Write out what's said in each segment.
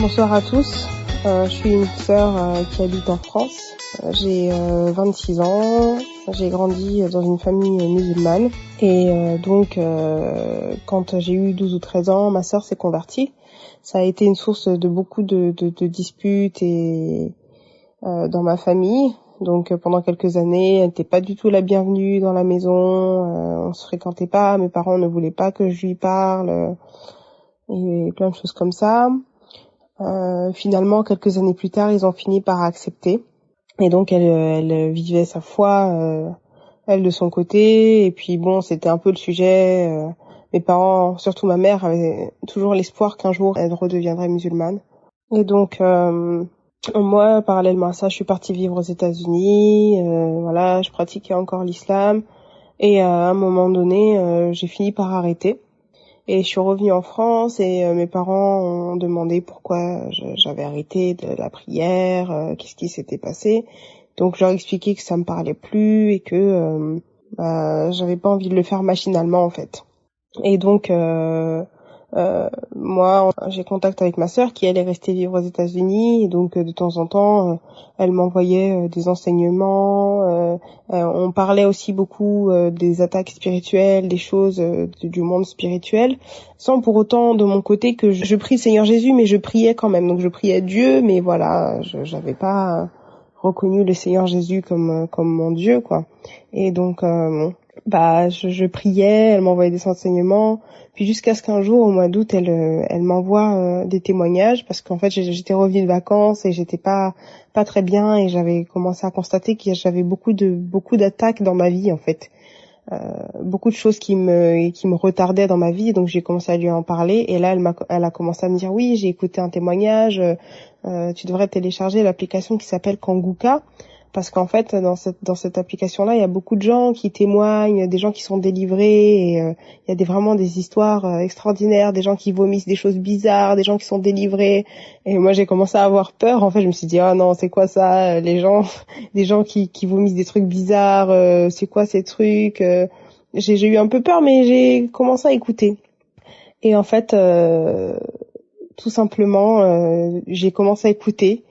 Bonsoir à tous. Je suis une sœur qui habite en France. J'ai 26 ans. J'ai grandi dans une famille musulmane. Et donc, quand j'ai eu 12 ou 13 ans, ma sœur s'est convertie. Ça a été une source de beaucoup de disputes et dans ma famille. Donc, pendant quelques années, elle n'était pas du tout la bienvenue dans la maison. On se fréquentait pas. Mes parents ne voulaient pas que je lui parle. Et plein de choses comme ça. Finalement, quelques années plus tard, ils ont fini par accepter. Et donc, elle vivait sa foi, elle de son côté. Et puis bon, c'était un peu le sujet. Mes parents, surtout ma mère, avaient toujours l'espoir qu'un jour, elle redeviendrait musulmane. Et donc, moi, parallèlement à ça, je suis partie vivre aux États-Unis. Voilà, je pratiquais encore l'islam. Et à un moment donné, j'ai fini par arrêter. Et je suis revenue en France et mes parents ont demandé pourquoi j'avais arrêté de la prière, qu'est-ce qui s'était passé. Donc je leur ai expliqué que ça me parlait plus et que j'avais pas envie de le faire machinalement en fait. Et donc moi j'ai contact avec ma sœur qui elle est restée vivre aux États-Unis et donc de temps en temps elle m'envoyait des enseignements. On parlait aussi beaucoup des attaques spirituelles, des choses du monde spirituel, sans pour autant de mon côté que je prie Seigneur Jésus, mais je priais quand même. Donc je priais Dieu, mais voilà, j'avais pas reconnu le Seigneur Jésus comme mon Dieu quoi. Et donc je priais, elle m'envoyait des enseignements, puis jusqu'à ce qu'un jour au mois d'août elle m'envoie des témoignages parce qu'en fait j'étais revenue de vacances et j'étais pas très bien et j'avais commencé à constater que j'avais beaucoup d'attaques dans ma vie en fait. Beaucoup de choses qui me retardaient dans ma vie, donc j'ai commencé à lui en parler et là elle a commencé à me dire oui, j'ai écouté un témoignage, tu devrais télécharger l'application qui s'appelle Kanguka. Parce qu'en fait, dans cette application-là, il y a beaucoup de gens qui témoignent, des gens qui sont délivrés, et il y a vraiment des histoires extraordinaires, des gens qui vomissent des choses bizarres, des gens qui sont délivrés. Et moi, j'ai commencé à avoir peur. En fait, je me suis dit, ah non, c'est quoi ça, les gens, des gens qui vomissent des trucs bizarres, c'est quoi ces trucs j'ai eu un peu peur, mais j'ai commencé à écouter. Et en fait, tout simplement, j'ai commencé à écouter.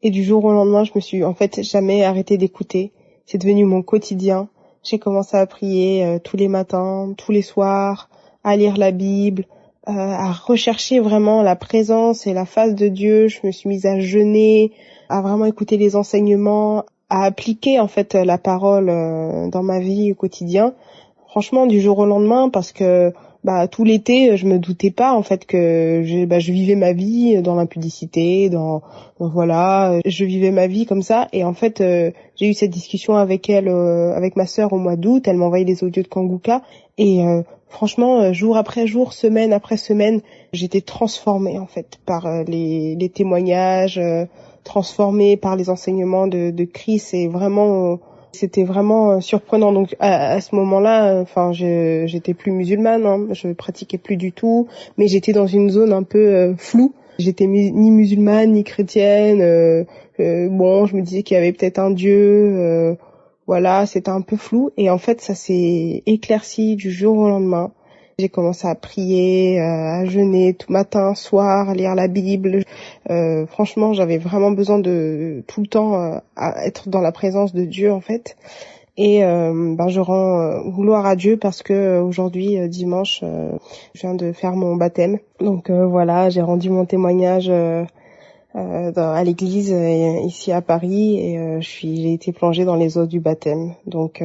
Et du jour au lendemain, je me suis en fait jamais arrêté d'écouter. C'est devenu mon quotidien. J'ai commencé à prier tous les matins, tous les soirs, à lire la Bible, à rechercher vraiment la présence et la face de Dieu. Je me suis mise à jeûner, à vraiment écouter les enseignements, à appliquer en fait la parole dans ma vie au quotidien. Franchement, du jour au lendemain, parce que tout l'été, je me doutais pas en fait que je vivais ma vie dans l'impudicité, voilà, je vivais ma vie comme ça. Et en fait, j'ai eu cette discussion avec elle, avec ma sœur au mois d'août. Elle m'a envoyé les audios de Kanguka et franchement, jour après jour, semaine après semaine, j'étais transformée en fait par les témoignages, transformée par les enseignements de Chris et vraiment. C'était vraiment surprenant. Donc à ce moment-là, j'étais plus musulmane, hein, je pratiquais plus du tout, mais j'étais dans une zone un peu floue. J'étais ni musulmane ni chrétienne. Je me disais qu'il y avait peut-être un Dieu. Voilà, c'était un peu flou. Et en fait, ça s'est éclairci du jour au lendemain. J'ai commencé à prier, à jeûner tout matin, soir, à lire la Bible. Franchement, j'avais vraiment besoin de tout le temps à être dans la présence de Dieu en fait. Et je rends gloire à Dieu parce que aujourd'hui dimanche, je viens de faire mon baptême. Donc voilà, j'ai rendu mon témoignage à l'église ici à Paris et j'ai été plongée dans les eaux du baptême. Donc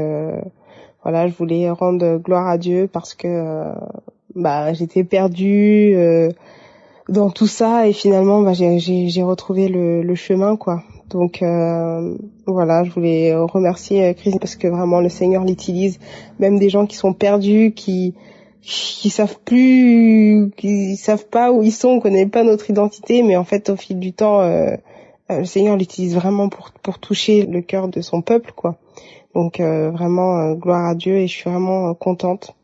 voilà, je voulais rendre gloire à Dieu parce que j'étais perdue dans tout ça et finalement j'ai retrouvé le chemin quoi. Donc voilà, je voulais remercier Christ parce que vraiment le Seigneur l'utilise, même des gens qui sont perdus, qui savent plus, qui savent pas où ils sont, on connaît pas notre identité, mais en fait au fil du temps le Seigneur l'utilise vraiment pour toucher le cœur de son peuple quoi. Donc vraiment gloire à Dieu et je suis vraiment contente